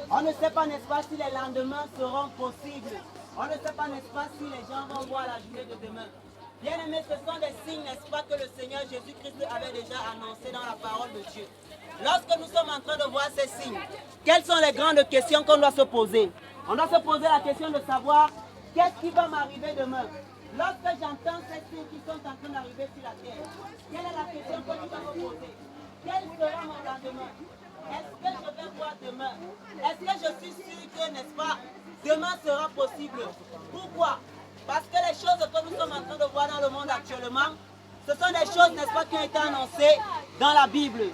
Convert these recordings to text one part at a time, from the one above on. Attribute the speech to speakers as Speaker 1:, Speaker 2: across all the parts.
Speaker 1: On ne sait pas, n'est-ce pas, si les lendemains seront possibles. On ne sait pas, n'est-ce pas, si les gens vont voir la journée de demain. Bien-aimés, ce sont des signes, n'est-ce pas, que le Seigneur Jésus-Christ avait déjà annoncé dans la parole de Dieu. Lorsque nous sommes en train de voir ces signes, quelles sont les grandes questions qu'on doit se poser? On doit se poser la question de savoir qu'est-ce qui va m'arriver demain. Lorsque j'entends ces signes qui sont en train d'arriver sur la terre, quelle est la question que tu dois me poser? Quel sera mon lendemain? Est-ce que je vais voir demain? Est-ce que je suis sûr que, n'est-ce pas, demain sera possible? Pourquoi? Parce que les choses que nous sommes en train de voir dans le monde actuellement, ce sont des choses, n'est-ce pas, qui ont été annoncées dans la Bible.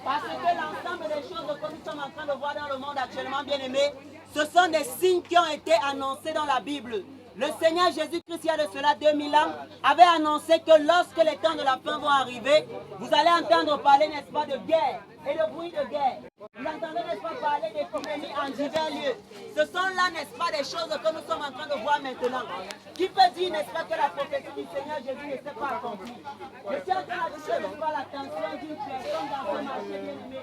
Speaker 1: Parce que l'ensemble des choses que nous sommes en train de voir dans le monde actuellement, bien aimés, ce sont des signes qui ont été annoncés dans la Bible. Le Seigneur Jésus-Christ, il y a de cela 2000 ans, avait annoncé que lorsque les temps de la fin vont arriver, vous allez entendre parler, n'est-ce pas, de guerre et de bruit de guerre. Vous entendez, n'est-ce pas, parler d'épidémies en divers lieux. Ce sont là, n'est-ce pas, des choses que nous sommes en train de voir maintenant. Qui peut dire, n'est-ce pas, que la prophétie du Seigneur Jésus ne s'est pas accomplie? Je suis en train de voir l'attention d'une personne dans ce marché bien-aimé.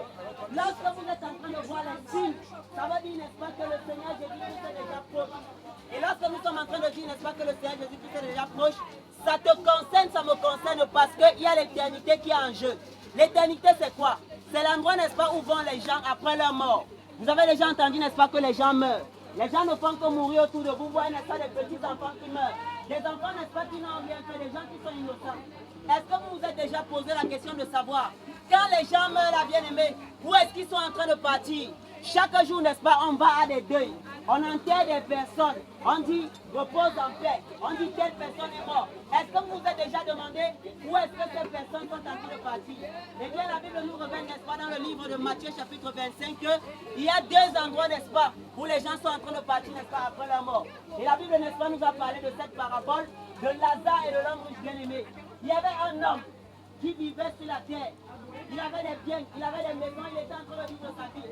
Speaker 1: Lorsque vous êtes en train de voir les signes, ça veut dire, n'est-ce pas, que le Seigneur Jésus-Christ est déjà proche. Et lorsque nous sommes en train de dire, n'est-ce pas, que le Seigneur Jésus-Christ est déjà proche, ça te concerne, ça me concerne parce qu'il y a l'éternité qui est en jeu. L'éternité, c'est quoi? C'est l'endroit, n'est-ce pas, où vont les gens après leur mort. Vous avez déjà entendu, n'est-ce pas, que les gens meurent. Les gens ne font que mourir autour de vous. Vous voyez, n'est-ce pas, des petits enfants qui meurent. Des enfants, n'est-ce pas, qui n'ont rien fait, des gens qui sont innocents. Est-ce que vous vous êtes déjà posé la question de savoir, quand les gens meurent, là, bien-aimés, où est-ce qu'ils sont en train de partir? Chaque jour, n'est-ce pas, on va à des deuils. On enterre des personnes. On dit repose en paix. On dit telle personne est morte. Est-ce que vous vous êtes déjà demandé où est-ce que ces personnes sont en train de partir? Eh bien, la Bible nous révèle, n'est-ce pas, dans le livre de Matthieu, chapitre 25, qu'il y a deux endroits, n'est-ce pas, où les gens sont en train de partir, n'est-ce pas, après leur mort. Et la Bible, n'est-ce pas, nous a parlé de cette parabole de Lazare et de l'homme riche bien-aimé. Il y avait un homme qui vivait sur la terre. Il avait des biens, il avait des maisons, il était en train de vivre sa vie.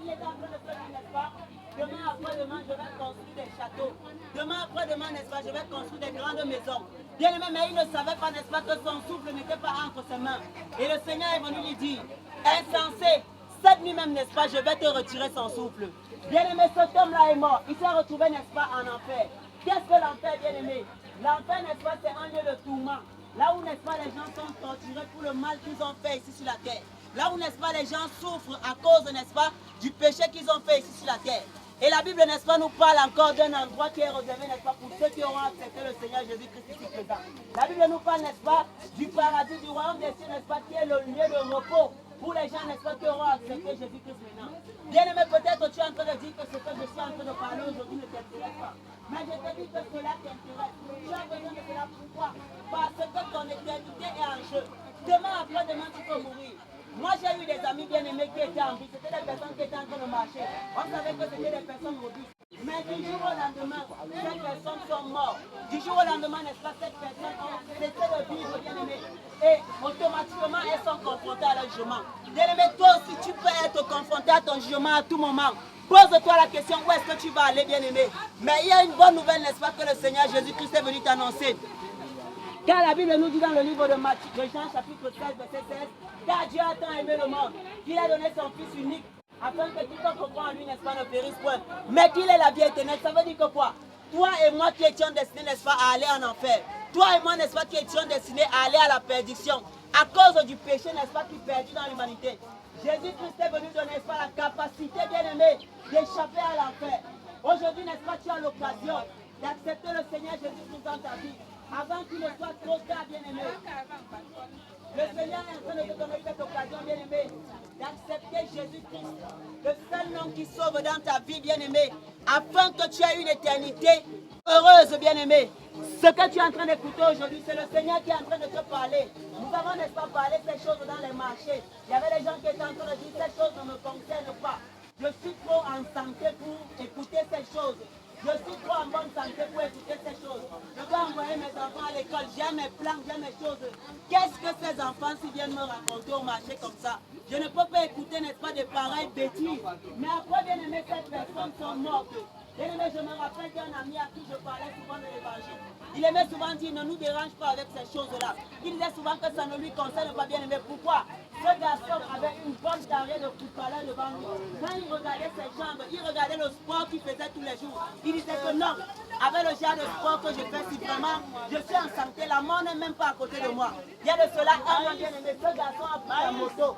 Speaker 1: Il était en train de faire, n'est-ce pas? Demain après-demain, je vais construire des châteaux. Demain après-demain, n'est-ce pas, je vais construire des grandes maisons. Bien aimé, mais il ne savait pas, n'est-ce pas, que son souffle n'était pas entre ses mains. Et le Seigneur est venu lui dire, insensé, cette nuit même, n'est-ce pas, je vais te retirer son souffle. Bien aimé, cet homme-là est mort. Il s'est retrouvé, n'est-ce pas, en enfer. Qu'est-ce que l'enfer, bien aimé? L'enfer, n'est-ce pas, c'est un lieu de tourment. Là où, n'est-ce pas, les gens sont torturés pour le mal qu'ils ont fait ici sur la terre. Là où, n'est-ce pas, les gens souffrent à cause, n'est-ce pas, du péché qu'ils ont fait ici sur la terre. Et la Bible, n'est-ce pas, nous parle encore d'un endroit qui est réservé, n'est-ce pas, pour ceux qui auront accepté le Seigneur Jésus-Christ ici présent. La Bible nous parle, n'est-ce pas, du paradis, du royaume des cieux, n'est-ce pas, qui est le lieu de repos pour les gens, n'est-ce pas, qui auront accepté Jésus-Christ maintenant. Bien aimé, peut-être tu es en train de dire que ce que je suis en train de parler aujourd'hui ne t'intéresse pas. Mais je te dis que cela t'intéresse. Tu as besoin de cela. Pourquoi? Parce que ton éternité est en jeu. Demain après-demain, tu peux mourir. Moi, j'ai eu des amis bien-aimés qui étaient en vie. C'était des personnes qui étaient en train de marcher. On savait que c'était des personnes robustes. Mais du jour au lendemain, ces personnes sont mortes. Du jour au lendemain, n'est-ce pas, ces personnes ont cessé de vivre, bien-aimés. Et automatiquement, elles sont confrontées à leur jugement. Bien-aimé, toi aussi, tu peux être confronté à ton jugement à tout moment. Pose-toi la question, où est-ce que tu vas aller, bien-aimé? Mais il y a une bonne nouvelle, n'est-ce pas, que le Seigneur Jésus-Christ est venu t'annoncer. Car la Bible nous dit dans le livre de Jean, chapitre 13, verset 16, car Dieu a tant aimé le monde, qu'il a donné son Fils unique, afin que quiconque croit en lui, n'est-ce pas, ne périsse point, mais qu'il ait la vie éternelle. Ça veut dire que quoi? Toi et moi qui étions destinés, n'est-ce pas, à aller en enfer. Toi et moi, n'est-ce pas, qui étions destinés à aller à la perdition, à cause du péché, n'est-ce pas, qui perdit dans l'humanité. Jésus-Christ est venu donner, n'est-ce pas, la capacité, bien-aimé, d'échapper à l'enfer. Aujourd'hui, n'est-ce pas, tu as l'occasion d'accepter le Seigneur Jésus-Christ dans ta vie, avant qu'il ne soit trop tard, bien-aimé. Le Seigneur est en train de te donner cette occasion, bien-aimé, d'accepter Jésus-Christ, le seul nom qui sauve dans ta vie, bien-aimé, afin que tu aies une éternité heureuse, bien-aimé. Ce que tu es en train d'écouter aujourd'hui, c'est le Seigneur qui est en train de te parler. Nous avons, n'est-ce pas, parlé ces choses dans les marchés. Il y avait des gens qui étaient en train de dire, ces choses ne me concernent pas. Je suis trop en santé pour écouter ces choses. Je suis trop en bonne santé pour écouter ces choses. Je dois envoyer mes enfants à l'école. J'ai mes plans, j'ai mes choses. Qu'est-ce que ces enfants s'ils viennent me raconter au marché comme ça? Je ne peux pas écouter, n'est-ce pas, de pareilles bêtises. Mais après, bien aimé, ces personnes sont mortes. Bien-aimé, je me rappelle d'un ami à qui je parlais souvent de l'évangile. Il aimait souvent dire, ne nous dérange pas avec ces choses-là. Il disait souvent que ça ne lui concerne pas, bien-aimé. Pourquoi? Ce garçon avait une bonne carrière de footballeur devant lui. Quand il regardait ses jambes, il regardait le sport qu'il faisait tous les jours. Il disait que non, avec le genre de sport que je fais, si vraiment je suis en santé, la mort n'est même pas à côté de moi. Il y a de cela un an, bien-aimé, ce garçon a pris la moto.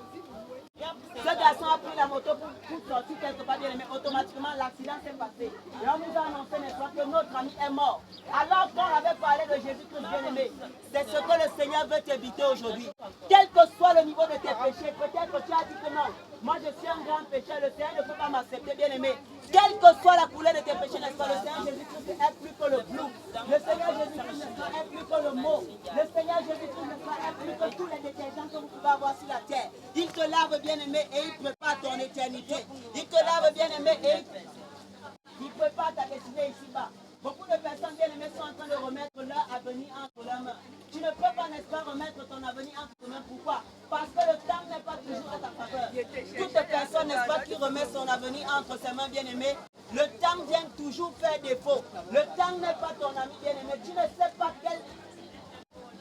Speaker 1: Ce garçon a pris la moto pour sortir quelque part, bien aimé. Automatiquement, l'accident s'est passé. Et on nous a annoncé, n'est-ce pas, que notre ami est mort. Alors qu'on avait parlé de Jésus-Christ, bien aimé, c'est ce que le Seigneur veut t'éviter aujourd'hui. Quel que soit le niveau de tes péchés, peut-être que tu as dit que non, moi je suis un grand pécheur, le Seigneur ne peut pas m'accepter, bien aimé. Quelle que soit la couleur de tes péchés, n'est-ce pas, le Seigneur Jésus-Christ est plus que le bleu. Le Seigneur Jésus-Christ, n'est-ce pas, est plus que le mot. Le Seigneur Jésus-Christ, n'est-ce pas, est plus que tous les détergents que vous pouvez avoir sur la terre. Il te lave, bien aimé, et il prépare ton éternité. Il te lave, bien aimé, et il prépare ta destinée ici-bas. Beaucoup de personnes, bien aimées, sont en train de remettre leur avenir entre leurs mains. Tu ne peux pas, n'est-ce pas, remettre ton avenir entre tes mains. Pourquoi? Parce que le temps n'est pas toujours à ta faveur. Toute personne, n'est-ce pas, qui remet son avenir entre ses mains, bien aimé, le temps vient toujours faire défaut. Le temps n'est pas ton ami, bien aimé. Tu ne sais pas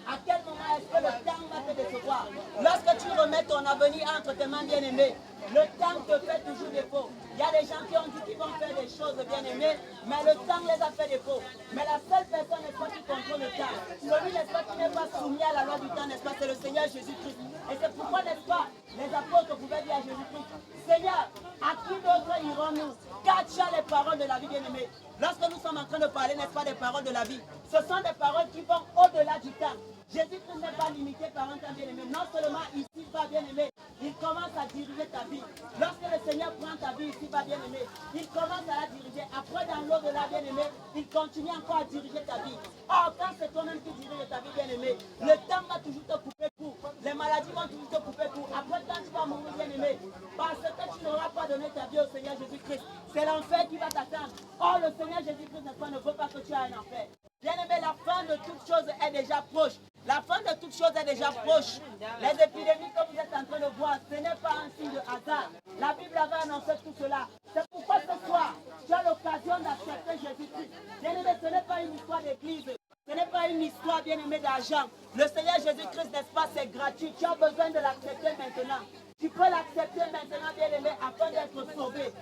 Speaker 1: à quel moment est-ce que le temps va te décevoir? Lorsque tu remets ton avenir entre tes mains, bien-aimé, le temps te fait toujours défaut. Il y a des gens qui ont dit qu'ils vont faire des choses, bien-aimés, mais le temps les a fait défaut. Mais la seule personne, n'est-ce pas, qui contrôle le temps, celui, n'est-ce pas, qui n'est pas soumis à la loi du temps, n'est-ce pas, c'est le Seigneur Jésus-Christ. Et c'est pourquoi, n'est-ce pas, les apôtres pouvaient dire à Jésus-Christ, Seigneur, à qui d'autre irons-nous? Car tu as les paroles de la vie, bien-aimé. Lorsque nous sommes en train de parler, n'est-ce pas, des paroles de la vie, ce sont des paroles qui vont au-delà du temps. Jésus-Christ n'est pas limité par un temps, bien-aimé. Non seulement ici-bas, bien-aimé, il commence à diriger ta vie. Lorsque le Seigneur prend ta vie ici-bas, bien-aimé, il commence à la diriger. Après, dans l'au-delà, bien-aimé, il continue encore à diriger ta vie. Or, quand c'est toi-même qui dirige ta vie, bien-aimé, le temps va toujours te couper court. Les maladies vont toujours te couper court. Après, quand tu vas mourir, bien-aimé, parce que tu n'auras pas donné ta vie au Seigneur Jésus-Christ, c'est l'enfer qui va t'attendre. Or, le Seigneur Jésus-Christ ne veut pas que tu aies un enfer. Bien-aimé, la fin de toute chose est déjà proche. La fin de toute chose est déjà proche. Les épidémies que vous êtes en train de voir, ce n'est pas un signe de hasard. La Bible avait annoncé tout cela. C'est pourquoi ce soir, tu as l'occasion d'accepter Jésus-Christ. Bien-aimé, ce n'est pas une histoire d'église. Ce n'est pas une histoire, bien-aimé, d'argent. Le Seigneur Jésus-Christ, n'est-ce pas, c'est gratuit. Tu as besoin de l'accepter maintenant. Tu peux l'accepter maintenant, bien-aimé, afin d'être sauvé.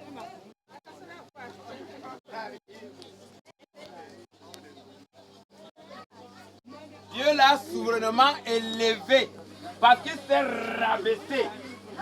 Speaker 2: Dieu l'a souverainement élevé parce qu'il s'est rabaissé.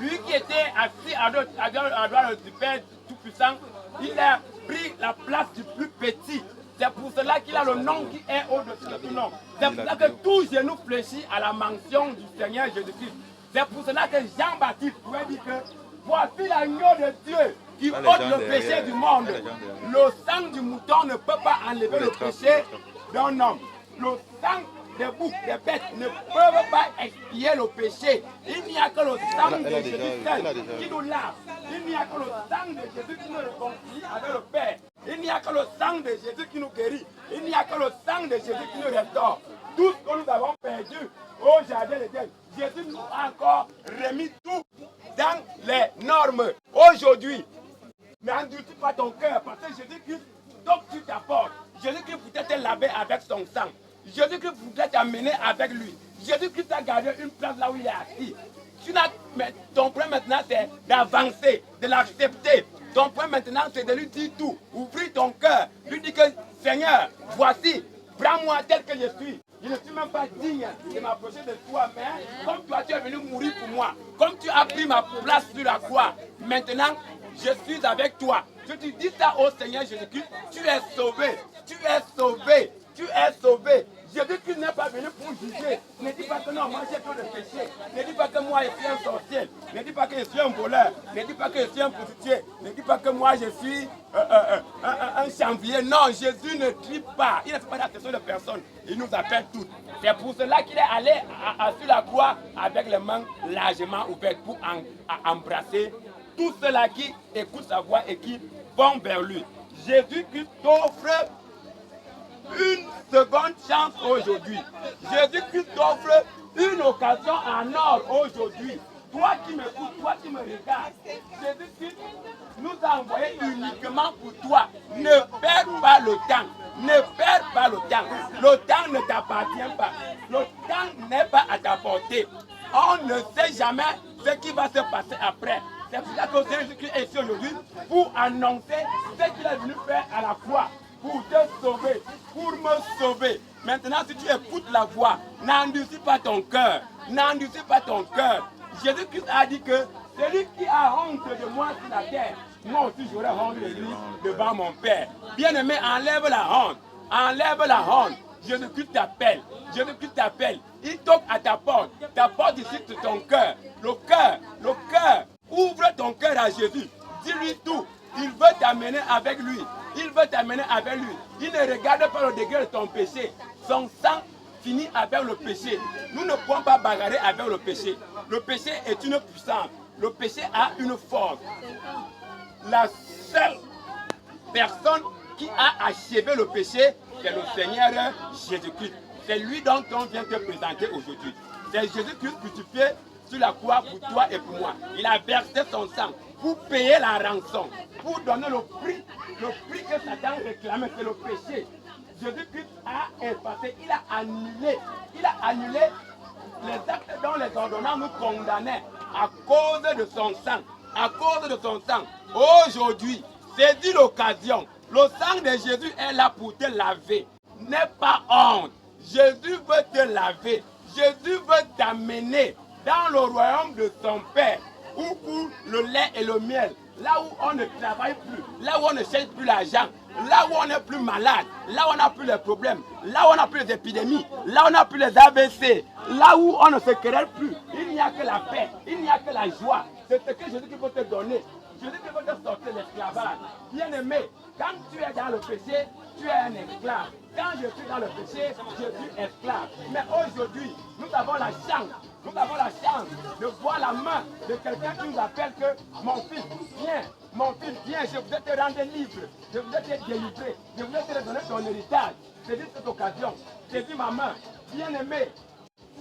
Speaker 2: Lui qui était assis à droite du Père Tout-Puissant, il a pris la place du plus petit. C'est pour cela qu'il a le nom qui est au-dessus de tout nom. C'est pour cela que tout genou fléchit à la mention du Seigneur Jésus-Christ. C'est pour cela que Jean-Baptiste pouvait dire que voici l'agneau de Dieu qui ôte le péché du monde. Le sang du mouton ne peut pas enlever le péché d'un homme. Le sang des boucs, des bêtes ne peuvent pas expier le péché. Il n'y a que le sang de Jésus qui nous lave. Il n'y a que le sang de Jésus qui nous réconcilie avec le Père. Il n'y a que le sang de Jésus qui nous guérit. Il n'y a que le sang de Jésus qui nous restaure. Tout ce que nous avons perdu au jardin d'Éden, Jésus nous a encore remis tout dans les normes. Aujourd'hui, n'endurcis pas ton cœur parce que Jésus-Christ toque sur ta porte. Jésus-Christ voudrait te laver avec son sang. Jésus-Christ voudrait t'amener avec lui. Jésus-Christ a gardé une place là où il est assis. Ton point maintenant, c'est d'avancer, de l'accepter. Ton point maintenant, c'est de lui dire tout. Ouvrir ton cœur. Lui dire que, Seigneur, voici, prends-moi tel que je suis. Je ne suis même pas digne de m'approcher de toi, mais comme toi, tu es venu mourir pour moi. Comme tu as pris ma place sur la croix, maintenant, je suis avec toi. Si tu dis ça au Seigneur Jésus-Christ, tu es sauvé. Tu es sauvé. Tu es sauvé. Jésus-Christ n'est pas venu pour juger. Ne dis pas que non, moi j'ai trop de péché. Ne dis pas que moi je suis un sorcier. Ne dis pas que je suis un voleur. Ne dis pas que je suis un prostitué. Ne dis pas que moi je suis un chanvier. Non, Jésus ne trie pas. Il ne fait pas d'attention de personne. Il nous appelle toutes. C'est pour cela qu'il est allé sur la croix avec les mains largement ouvertes pour embrasser tous ceux-là qui écoutent sa voix et qui vont vers lui. Jésus-Christ t'offre une seconde chance aujourd'hui. Jésus-Christ t'offre une occasion en or aujourd'hui. toi qui m'écoutes, toi qui me regardes, Jésus-Christ nous a envoyé uniquement pour toi. Ne perds pas le temps. Ne perds pas le temps. Le temps ne t'appartient pas. Le temps n'est pas à ta portée. On ne sait jamais ce qui va se passer après. C'est pour ça que Jésus-Christ est ici aujourd'hui pour annoncer ce qu'il est venu faire à la croix. Pour te sauver, pour me sauver. Maintenant, si tu écoutes la voix, n'endurcis pas ton cœur. N'endurcis pas ton cœur. Jésus-Christ a dit que celui qui a honte de moi sur la terre, moi aussi j'aurai honte de lui devant mon Père. Bien-aimé, enlève la honte. Enlève la honte. Jésus-Christ t'appelle. Jésus-Christ t'appelle. Il toque à ta porte. Ta porte ici, c'est ton cœur. Le cœur. Le cœur. Ouvre ton cœur à Jésus. Dis-lui tout. Il veut t'amener avec lui. Il veut t'amener avec lui. Il ne regarde pas le degré de ton péché. Son sang finit avec le péché. Nous ne pouvons pas bagarrer avec le péché. Le péché est une puissance. Le péché a une force. La seule personne qui a achevé le péché, c'est le Seigneur Jésus-Christ. C'est lui dont on vient te présenter aujourd'hui. C'est Jésus-Christ crucifié sur la croix pour toi et pour moi. Il a versé son sang pour payer la rançon, pour donner le prix que Satan réclamait, c'est le péché. Jésus-Christ a effacé, il a annulé les actes dont les ordonnances nous condamnaient à cause de son sang. À cause de son sang. Aujourd'hui, saisis l'occasion. Le sang de Jésus est là pour te laver. N'aie pas honte. Jésus veut te laver. Jésus veut t'amener dans le royaume de son Père, où coule le lait et le miel, là où on ne travaille plus, là où on ne cherche plus l'argent, là où on n'est plus malade, là où on n'a plus les problèmes, là où on n'a plus les épidémies, là où on n'a plus les AVC, là où on ne se querelle plus. Il n'y a que la paix, il n'y a que la joie. C'est ce que Jésus veut te donner. Jésus veut te sortir de l'esclavage. Bien-aimé, quand tu es dans le péché, tu es un esclave. Quand je suis dans le péché, je suis esclave. Mais aujourd'hui, nous avons la chance. Nous avons la chance de voir la main de quelqu'un qui nous appelle que mon fils, viens, mon fils, viens, je voudrais te rendre libre, je voudrais te délivrer, je voudrais te donner ton héritage. C'est dit cette occasion, j'ai dit ma main, bien aimé.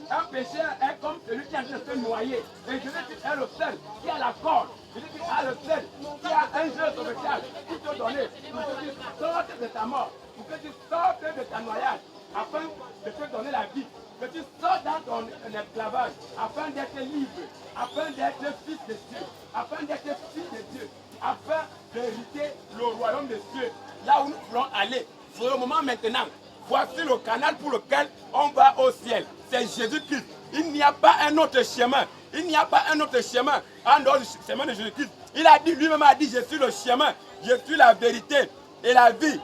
Speaker 2: Un pécheur est comme celui qui est en train de se noyer. Et Jésus est le seul qui a la corde. Jésus est le seul qui a un jeu sauvetage pour te donner, pour que tu sortes de ta mort, pour que tu sortes de ta noyade, afin de te donner la vie. Que tu sortes dans ton esclavage, afin d'être libre, afin d'être fils de Dieu, afin d'être fils de Dieu, afin d'hériter le royaume des cieux, là où nous pourrons aller. Pour le moment maintenant, voici le canal pour lequel on va au ciel. C'est Jésus-Christ. Il n'y a pas un autre chemin. Il n'y a pas un autre chemin en dehors du chemin de Jésus-Christ. Il a dit, lui-même a dit, je suis le chemin, je suis la vérité et la vie.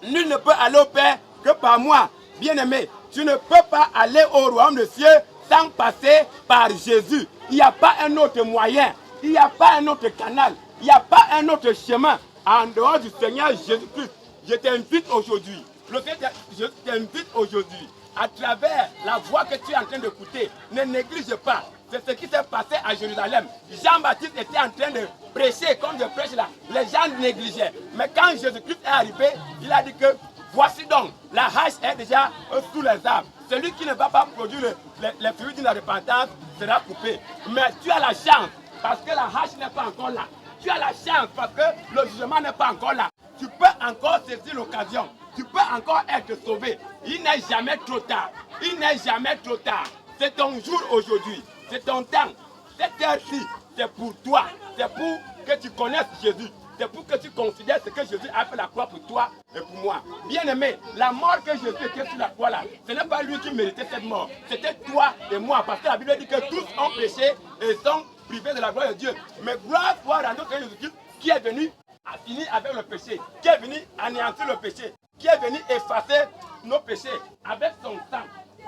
Speaker 2: Nul ne peut aller au Père que par moi. Bien-aimé, tu ne peux pas aller au royaume des cieux sans passer par Jésus. Il n'y a pas un autre moyen. Il n'y a pas un autre canal. Il n'y a pas un autre chemin en dehors du Seigneur Jésus-Christ. Je t'invite aujourd'hui. Je t'invite aujourd'hui, à travers la voix que tu es en train d'écouter, ne néglige pas. C'est ce qui s'est passé à Jérusalem. Jean-Baptiste était en train de prêcher comme je prêche là. Les gens négligeaient. Mais quand Jésus-Christ est arrivé, il a dit que voici donc, la hache est déjà sous les arbres. Celui qui ne va pas produire les fruits de la repentance sera coupé. Mais tu as la chance parce que la hache n'est pas encore là. Tu as la chance parce que le jugement n'est pas encore là. Tu peux encore saisir l'occasion. Tu peux encore être sauvé. Il n'est jamais trop tard. Il n'est jamais trop tard. C'est ton jour aujourd'hui. C'est ton temps. Cette heure-ci, c'est pour toi. C'est pour que tu connaisses Jésus. C'est pour que tu considères ce que Jésus a fait la croix pour toi et pour moi. Bien-aimé, la mort que Jésus était sur la croix là, ce n'est pas lui qui méritait cette mort. C'était toi et moi. Parce que la Bible dit que tous ont péché et sont privés de la gloire de Dieu. Mais gloire soit à notre Seigneur Jésus qui est venu à finir avec le péché, qui est venu anéantir le péché, qui est venu effacer nos péchés avec son sang,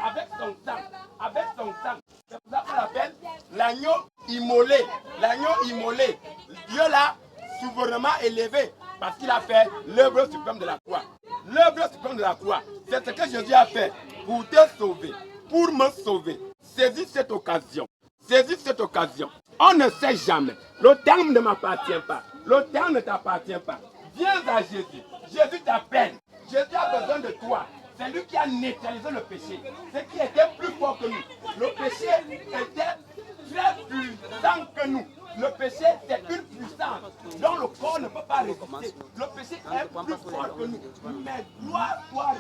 Speaker 2: avec son sang, avec son sang. C'est pour ça qu'on l'appelle l'agneau immolé. L'agneau immolé. Dieu l'a souverainement élevé parce qu'il a fait l'œuvre suprême de la croix. L'œuvre suprême de la croix, c'est ce que Jésus a fait pour te sauver, pour me sauver. Saisis cette occasion. Saisis cette occasion. On ne sait jamais. Le temps ne m'appartient pas. Le temps ne t'appartient pas. Viens à Jésus. Jésus t'appelle. Jésus a besoin de toi. C'est lui qui a neutralisé le péché. Ce qui était plus fort que nous. Le péché était très puissant que nous. Le péché, c'est une puissance dont le corps ne peut pas résister. Le péché est plus fort que nous. Mais gloire soit